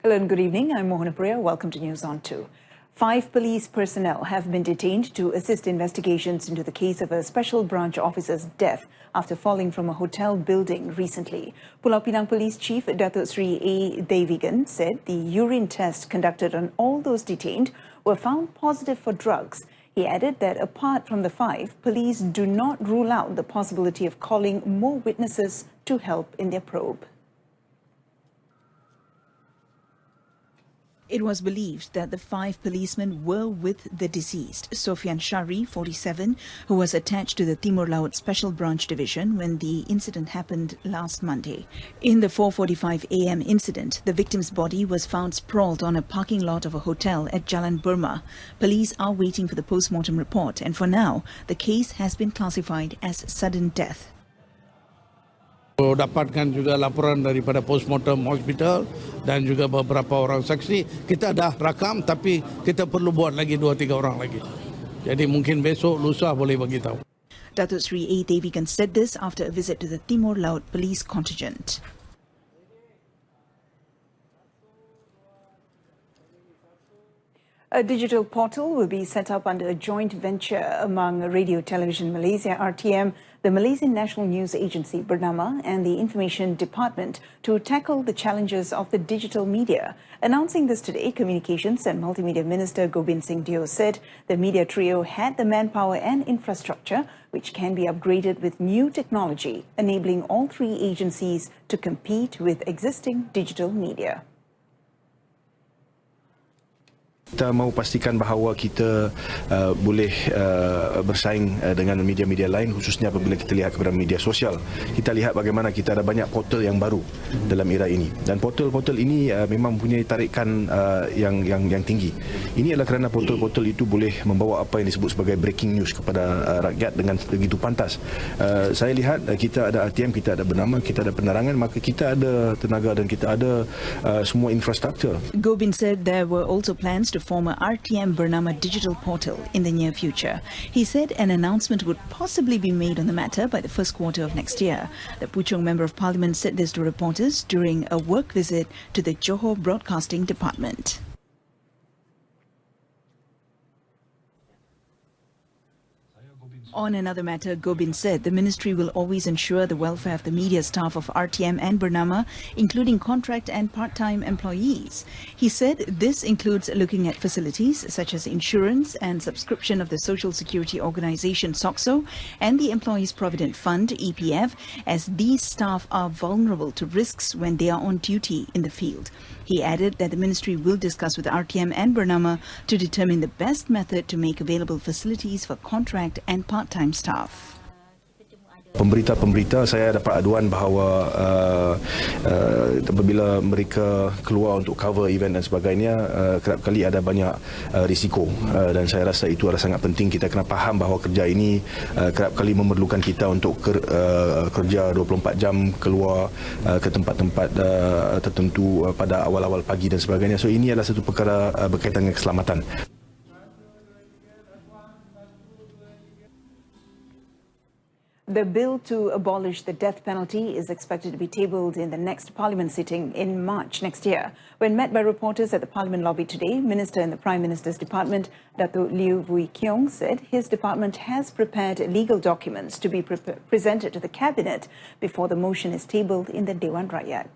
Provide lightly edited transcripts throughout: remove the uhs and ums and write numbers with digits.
Hello and good evening. I'm Mohana Priya. Welcome to News on 2. 5 police personnel have been detained to assist investigations into the case of a special branch officer's death after falling from a hotel building recently. Pulau Pinang Police Chief Datuk Sri A. Devigan said the urine test conducted on all those detained were found positive for drugs. He added that apart from the 5, police do not rule out the possibility of calling more witnesses to help in their probe. It was believed that the 5 policemen were with the deceased, Sofian Shari, 47, who was attached to the Timur Laut Special Branch Division when the incident happened last Monday. In the 4:45 a.m. incident, the victim's body was found sprawled on a parking lot of a hotel at Jalan Burma. Police are waiting for the post-mortem report, and for now, the case has been classified as sudden death. Dapatkan juga laporan daripada postmortem hospital dan juga beberapa orang saksi. Kita dah rakam tapi kita perlu buat lagi 2-3 orang lagi. Jadi mungkin besok lusa boleh bagi tahu. Datuk Sri A. Devigan said this after a visit to the Timur Laut police contingent. A digital portal will be set up under a joint venture among Radio Television Malaysia (RTM), the Malaysian National News Agency Bernama, and the Information Department to tackle the challenges of the digital media. Announcing this today, Communications and Multimedia Minister Gobind Singh Deo said the media trio had the manpower and infrastructure which can be upgraded with new technology, enabling all 3 agencies to compete with existing digital media. Kita mahu pastikan bahawa kita boleh bersaing dengan media-media lain, khususnya apabila kita lihat kepada media sosial. Kita lihat bagaimana kita ada banyak portal yang baru dalam era ini, dan portal-portal ini memang mempunyai tarikan yang tinggi. Ini adalah kerana portal-portal itu boleh membawa apa yang disebut sebagai breaking news kepada rakyat dengan begitu pantas. Saya lihat kita ada RTM, kita ada Bernama, kita ada penerangan, maka kita ada tenaga dan kita ada semua infrastruktur. Gobind said there were also plans to form a RTM Bernama digital portal in the near future. He said an announcement would possibly be made on the matter by the first quarter of next year. The Puchong Member of Parliament said this to reporters during a work visit to the Johor Broadcasting Department. On another matter, Gobind said the ministry will always ensure the welfare of the media staff of RTM and Bernama, including contract and part-time employees. He said this includes looking at facilities such as insurance and subscription of the Social Security Organisation SOCSO and the Employees Provident Fund EPF, as these staff are vulnerable to risks when they are on duty in the field. He added that the ministry will discuss with RTM and Bernama to determine the best method to make available facilities for contract and part-time staff. Pemberita-pemberita, saya dapat aduan bahawa apabila mereka keluar untuk cover event dan sebagainya, kerap kali ada banyak risiko, dan saya rasa itu adalah sangat penting. Kita kena faham bahawa kerja ini kerap kali memerlukan kita untuk kerja 24 jam, keluar ke tempat-tempat tertentu pada awal-awal pagi dan sebagainya. So ini adalah satu perkara berkaitan dengan keselamatan. The bill to abolish the death penalty is expected to be tabled in the next Parliament sitting in March next year. When met by reporters at the Parliament lobby today, Minister in the Prime Minister's Department, Datuk Liew Vui Keong, said his department has prepared legal documents to be presented to the Cabinet before the motion is tabled in the Dewan Rakyat.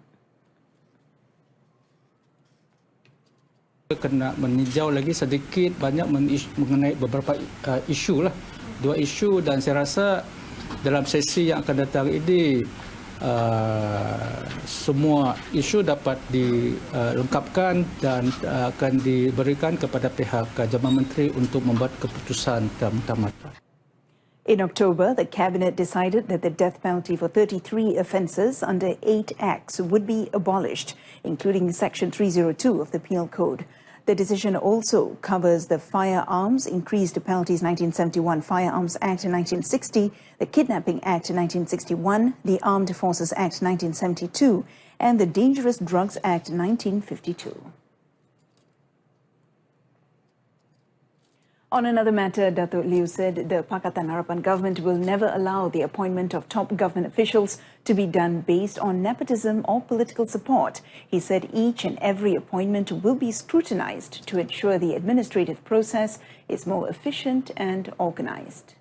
Kena meninjau lagi sedikit banyak mengenai beberapa isu lah. 2 isu, dan saya rasa dalam sesi yang akan datang ini semua isu dapat dilengkapkan dan akan diberikan kepada pihak Jabatan Menteri untuk membuat keputusan utama. In October, the Cabinet decided that the death penalty for 33 offences under 8 acts would be abolished, including Section 302 of the Penal Code. The decision also covers the Firearms Increased Penalties 1971 Firearms Act in 1960, the Kidnapping Act in 1961, the Armed Forces Act 1972, and the Dangerous Drugs Act 1952. On another matter, Datuk Liu said the Pakatan Harapan government will never allow the appointment of top government officials to be done based on nepotism or political support. He said each and every appointment will be scrutinized to ensure the administrative process is more efficient and organized.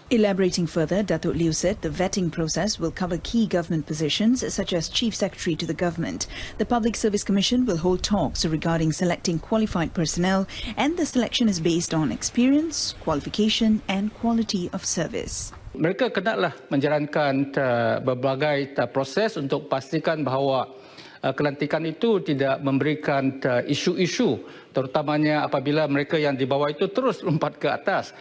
Elaborating further, Datuk Liu said the vetting process will cover key government positions such as Chief Secretary to the government. The Public Service Commission will hold talks regarding selecting qualified personnel, and the selection is based on experience, qualification and quality of service. Mereka kenalah menjalankan berbagai proses untuk pastikan bahawa kelantikan itu tidak memberikan isu-isu, terutamanya apabila mereka yang di bawah itu terus lompat ke atas.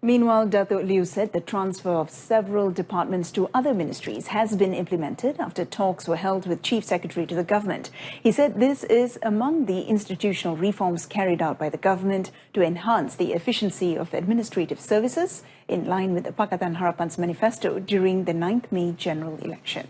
Meanwhile, Datuk Liu said the transfer of several departments to other ministries has been implemented after talks were held with Chief Secretary to the government. He said this is among the institutional reforms carried out by the government to enhance the efficiency of administrative services in line with the Pakatan Harapan's manifesto during the 9th May general election.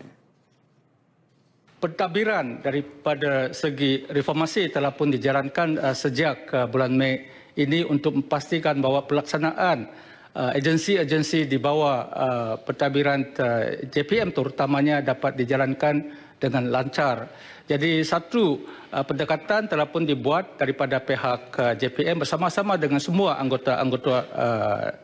Pentadbiran daripada segi reformasi telah pun dijalankan sejak bulan Mei ini untuk memastikan bahawa pelaksanaan agensi-agensi di bawah pentadbiran JPM terutamanya dapat dijalankan dengan lancar. Jadi satu pendekatan telah pun dibuat daripada pihak JPM bersama-sama dengan semua anggota-anggota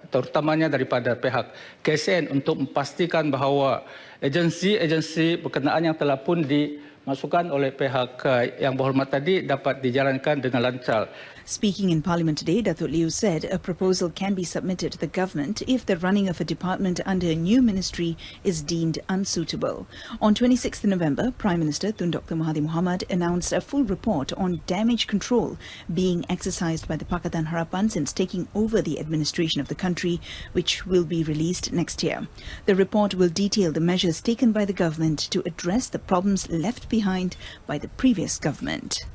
terutamanya daripada pihak KSN untuk memastikan bahawa agensi-agensi berkenaan yang telah pun dimasukkan oleh pihak yang berhormat tadi dapat dijalankan dengan lancar. Speaking in Parliament today, Datuk Liu said a proposal can be submitted to the government if the running of a department under a new ministry is deemed unsuitable. On 26th November, Prime Minister Tun Dr. Mahathir Mohamad announced a full report on damage control being exercised by the Pakatan Harapan since taking over the administration of the country, which will be released next year. The report will detail the measures taken by the government to address the problems left behind by the previous government.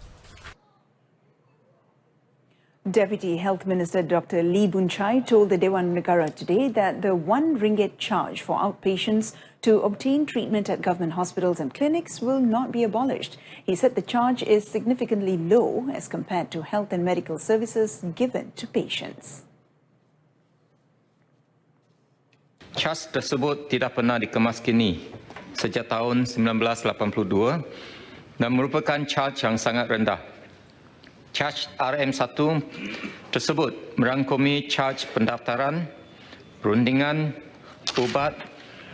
Deputy Health Minister Dr. Lee Boon Chye told the Dewan Negara today that the RM1 charge for outpatients to obtain treatment at government hospitals and clinics will not be abolished. He said the charge is significantly low as compared to health and medical services given to patients. Cas tersebut tidak pernah dikemaskini sejak tahun 1982 dan merupakan charge yang sangat rendah. Charge RM1 tersebut merangkumi charge pendaftaran, perundingan, ubat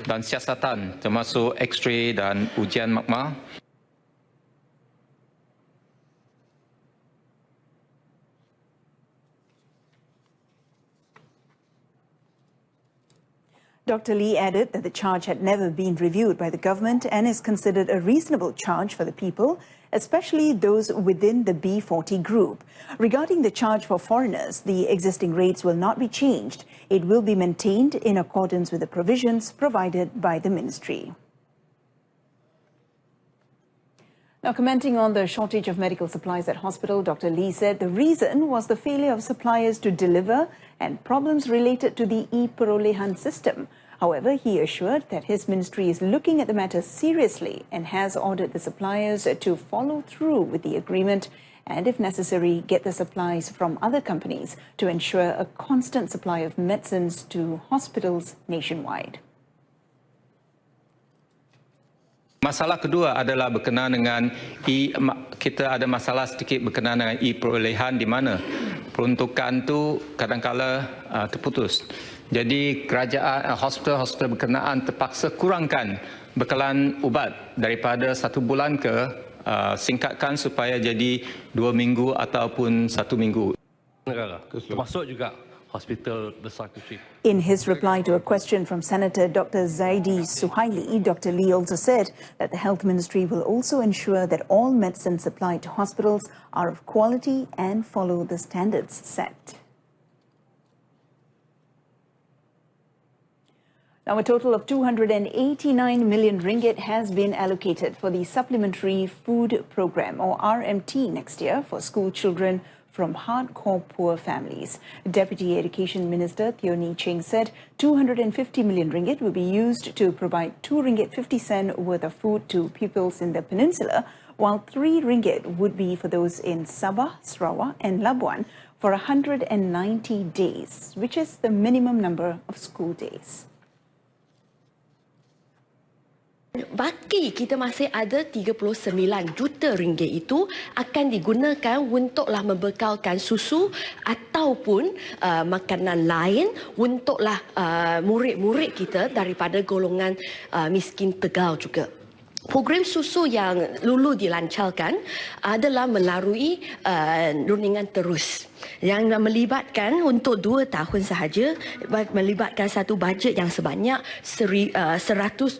dan siasatan termasuk X-ray dan ujian makmal. Dr. Lee added that the charge had never been reviewed by the government and is considered a reasonable charge for the people, especially those within the B40 group. Regarding the charge for foreigners, the existing rates will not be changed. It will be maintained in accordance with the provisions provided by the ministry. Now, commenting on the shortage of medical supplies at hospital, Dr. Lee said the reason was the failure of suppliers to deliver and problems related to the e-Perolehan system. However, he assured that his ministry is looking at the matter seriously and has ordered the suppliers to follow through with the agreement and, if necessary, get the supplies from other companies to ensure a constant supply of medicines to hospitals nationwide. Masalah kedua adalah berkenaan dengan kita ada masalah sedikit berkenaan dengan e-perolehan di mana peruntukan tu kadang-kala terputus. Jadi kerajaan hospital-hospital berkenaan terpaksa kurangkan bekalan ubat daripada 1 bulan ke singkatkan supaya jadi 2 minggu ataupun 1 minggu. Termasuk juga hospital besar kecil. In his reply to a question from Senator Dr. Zaidi Suhaili, Dr. Lee also said that the Health Ministry will also ensure that all medicines supplied to hospitals are of quality and follow the standards set. Now, a total of 289 million ringgit has been allocated for the Supplementary Food Programme, or RMT, next year for school children from hardcore poor families. Deputy Education Minister Teo Nee Cheng said 250 million ringgit will be used to provide 2 ringgit 50 cent worth of food to pupils in the peninsula, while 3 ringgit would be for those in Sabah, Sarawak and Labuan for 190 days, which is the minimum number of school days. Baki kita masih ada 39 juta ringgit itu akan digunakan untuklah membekalkan susu ataupun makanan lain untuklah murid-murid kita daripada golongan miskin Tegal juga. Program susu yang dulu dilancarkan adalah melalui rundingan terus yang melibatkan untuk 2 tahun sahaja, melibatkan satu bajet yang sebanyak 126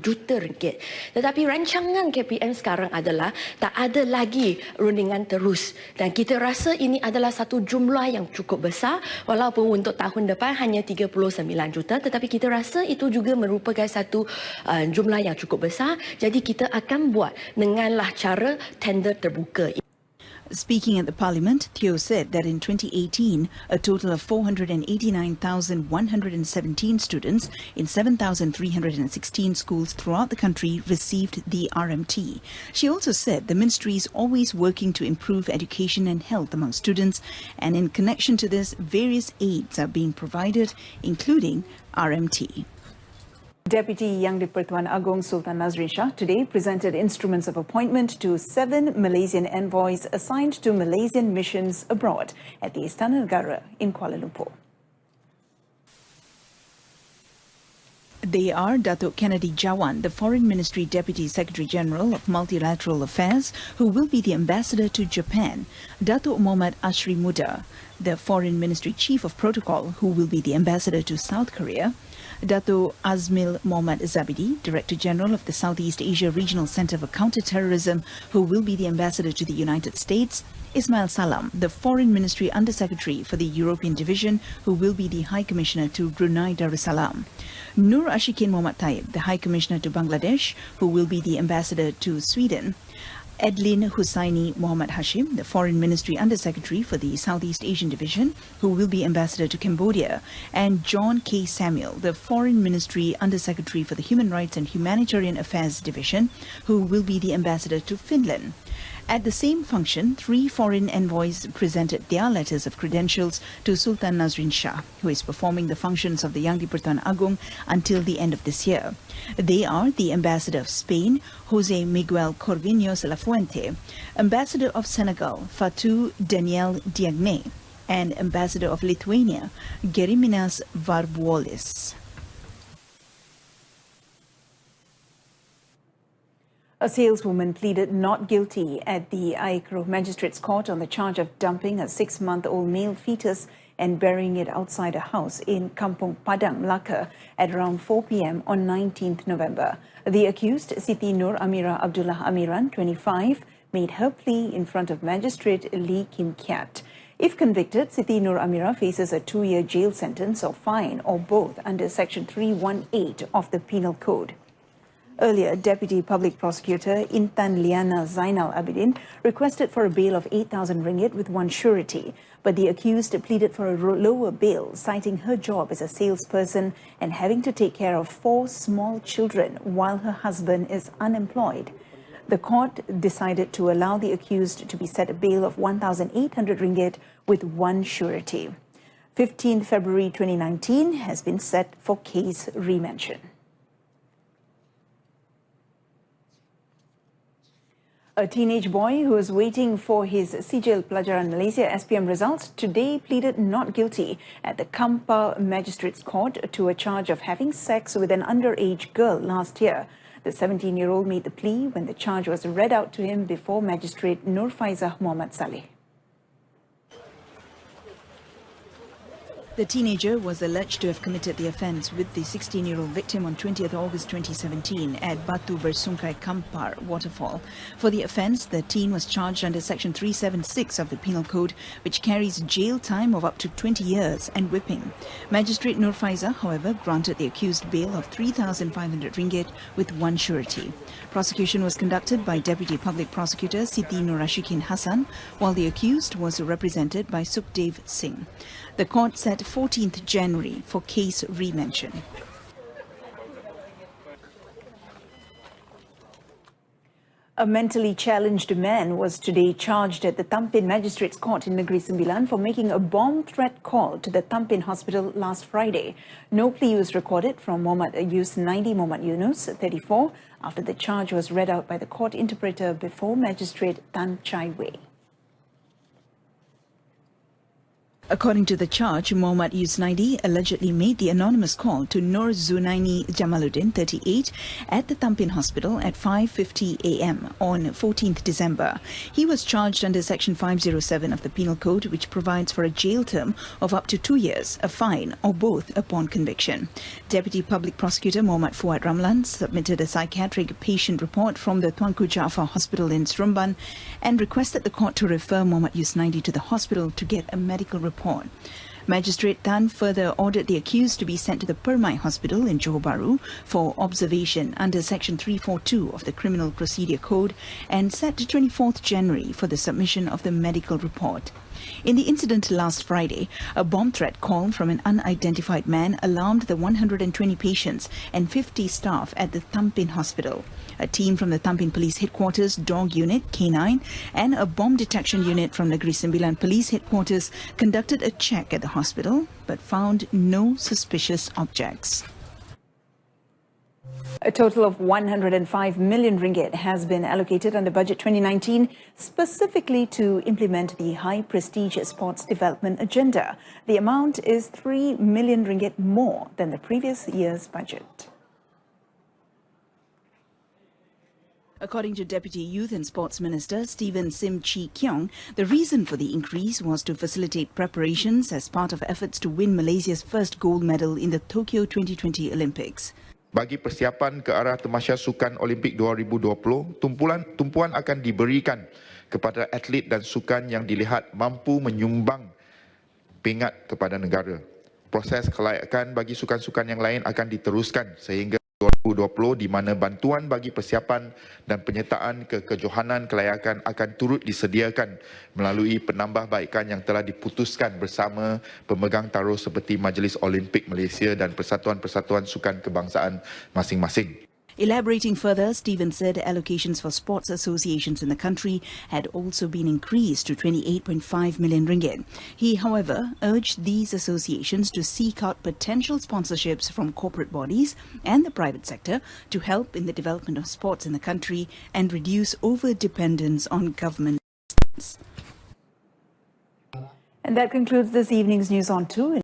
juta ringgit. Tetapi rancangan KPM sekarang adalah tak ada lagi rundingan terus, dan kita rasa ini adalah satu jumlah yang cukup besar, walaupun untuk tahun depan hanya 39 juta, tetapi kita rasa itu juga merupakan satu jumlah yang cukup besar. Jadi kita akan buat denganlah cara tender terbuka. Speaking at the Parliament, Teo said that in 2018, a total of 489,117 students in 7,316 schools throughout the country received the RMT. She also said the ministry is always working to improve education and health among students, and in connection to this, various aids are being provided, including RMT. Deputy Yang di-Pertuan Agong Sultan Nazrin Shah today presented instruments of appointment to 7 Malaysian envoys assigned to Malaysian missions abroad at the Istana Negara in Kuala Lumpur. They are Datuk Kennedy Jawan, the Foreign Ministry Deputy Secretary General of Multilateral Affairs, who will be the ambassador to Japan; Datuk Muhammad Ashri Muda, the Foreign Ministry Chief of Protocol, who will be the ambassador to South Korea; Dato' Azmil Mohammad Zabidi, Director General of the Southeast Asia Regional Center for Counter-Terrorism, who will be the ambassador to the United States; Ismail Salam, the Foreign Ministry Under-Secretary for the European Division, who will be the High Commissioner to Brunei Darussalam; Nur Ashikin Mohammad Taib, the High Commissioner to Bangladesh, who will be the ambassador to Sweden; Edlin Hussaini Mohammad Hashim, the Foreign Ministry Under-Secretary for the Southeast Asian Division, who will be ambassador to Cambodia; and John K. Samuel, the Foreign Ministry Under-Secretary for the Human Rights and Humanitarian Affairs Division, who will be the ambassador to Finland. At the same function, 3 foreign envoys presented their letters of credentials to Sultan Nazrin Shah, who is performing the functions of the Yang di-Pertuan Agong until the end of this year. They are the Ambassador of Spain, Jose Miguel Corvinus Lafuente, Ambassador of Senegal, Fatou Daniel Diagne, and Ambassador of Lithuania, Geriminas Varbuolis. A saleswoman pleaded not guilty at the Aikro Magistrates Court on the charge of dumping a 6-month-old male fetus and burying it outside a house in Kampung Padang, Melaka at around 4 p.m. on 19th November. The accused, Siti Nur Amira Abdullah Amiran, 25, made her plea in front of Magistrate Lee Kim Kiat. If convicted, Siti Nur Amira faces a 2-year jail sentence or fine or both under Section 318 of the Penal Code. Earlier, Deputy Public Prosecutor Intan Liana Zainal Abidin requested for a bail of 8,000 ringgit with 1 surety, but the accused pleaded for a lower bail, citing her job as a salesperson and having to take care of 4 small children while her husband is unemployed. The court decided to allow the accused to be set a bail of 1,800 ringgit with 1 surety. 15 February 2019 has been set for case remention. A teenage boy who was waiting for his Sijil Pelajaran Malaysia SPM results today pleaded not guilty at the Kampar Magistrates Court to a charge of having sex with an underage girl last year. The 17-year-old made the plea when the charge was read out to him before Magistrate Nur Faizah Muhammad Saleh. The teenager was alleged to have committed the offence with the 16-year-old victim on 20th August 2017 at Batu Bersungkai Kampar waterfall. For the offence, the teen was charged under Section 376 of the Penal Code, which carries jail time of up to 20 years and whipping. Magistrate Nur Faiza, however, granted the accused bail of 3,500 ringgit with one surety. Prosecution was conducted by Deputy Public Prosecutor Siti Nurashikin Hassan, while the accused was represented by Sukhdev Singh. The court set 14th January for case remention. A mentally challenged man was today charged at the Tampin Magistrates Court in Negeri Sembilan for making a bomb threat call to the Tampin Hospital last Friday. No plea was recorded from Muhammad Yusnaidi Muhammad Yunus, 34, after the charge was read out by the court interpreter before Magistrate Tan Chai Wei. According to the charge, Muhammad Yusnaidi allegedly made the anonymous call to Nur Zunaini Jamaluddin, 38, at the Tampin Hospital at 5:50 a.m. on 14th December. He was charged under Section 507 of the Penal Code, which provides for a jail term of up to 2 years, a fine, or both upon conviction. Deputy Public Prosecutor Muhammad Fuad Ramlan submitted a psychiatric patient report from the Tuanku Jaafar Hospital in Seremban and requested the court to refer Muhammad Yusnaidi to the hospital to get a medical report. Magistrate Tan further ordered the accused to be sent to the Permai Hospital in Johor Bahru for observation under Section 342 of the Criminal Procedure Code and set to 24th January for the submission of the medical report. In the incident last Friday, a bomb threat call from an unidentified man alarmed the 120 patients and 50 staff at the Tampin Hospital. A team from the Tampin Police Headquarters Dog Unit K9 and a bomb detection unit from Negeri Sembilan Police Headquarters conducted a check at the hospital but found no suspicious objects. A total of 105 million ringgit has been allocated under Budget 2019 specifically to implement the high prestige sports development agenda. The amount is 3 million ringgit more than the previous year's budget. According to Deputy Youth and Sports Minister Stephen Sim Chi Keong, the reason for the increase was to facilitate preparations as part of efforts to win Malaysia's first gold medal in the Tokyo 2020 Olympics. Bagi persiapan ke arah Tamasya Sukan Olimpik 2020, tumpuan akan diberikan kepada atlet dan sukan yang dilihat mampu menyumbang pingat kepada negara. Proses kelayakan bagi sukan-sukan yang lain akan diteruskan sehingga 2020 di mana bantuan bagi persiapan dan penyertaan kejohanan kelayakan akan turut disediakan melalui penambahbaikan yang telah diputuskan bersama pemegang taruh seperti Majlis Olimpik Malaysia dan persatuan-persatuan sukan kebangsaan masing-masing. Elaborating further, Stephen said allocations for sports associations in the country had also been increased to 28.5 million ringgit. He, however, urged these associations to seek out potential sponsorships from corporate bodies and the private sector to help in the development of sports in the country and reduce over-dependence on government assistance. And that concludes this evening's News on 2.